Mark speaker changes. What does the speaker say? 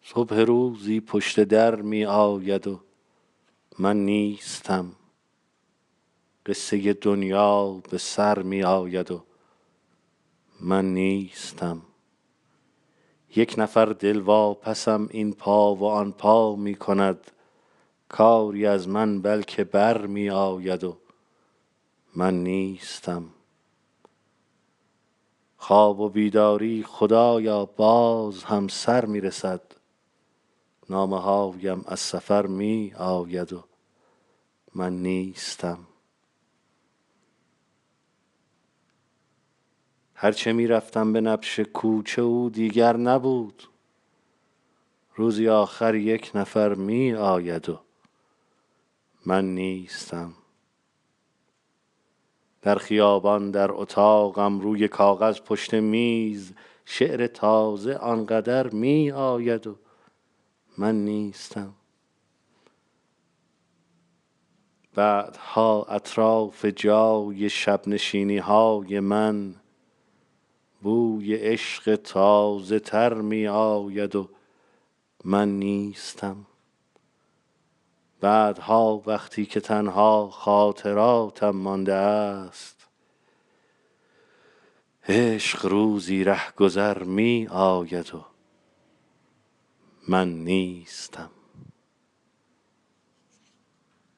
Speaker 1: صبح روزی پشت در می آید و من نیستم. قصه دنیا به سر می آید و من نیستم. یک نفر دلواپسم این پا و آن پا می کند، کاری از من بلکه بر می آید و من نیستم. خواب و بیداری خدایا باز هم سر می رسد، نامه هایم از سفر می آید و من نیستم. هرچه می رفتم به نبش کوچه او دیگر نبود، روزی آخر یک نفر می آید و من نیستم. در خیابان در اتاقم روی کاغذ پشت میز شعر تازه آنقدر می آید و من نیستم. بعدها اطراف جای شب نشینی های من بوی عشق تازه تر می آید و من نیستم. بعدها وقتی که تنها خاطراتم مانده است، عشق روزی رهگذر می آید و من نیستم.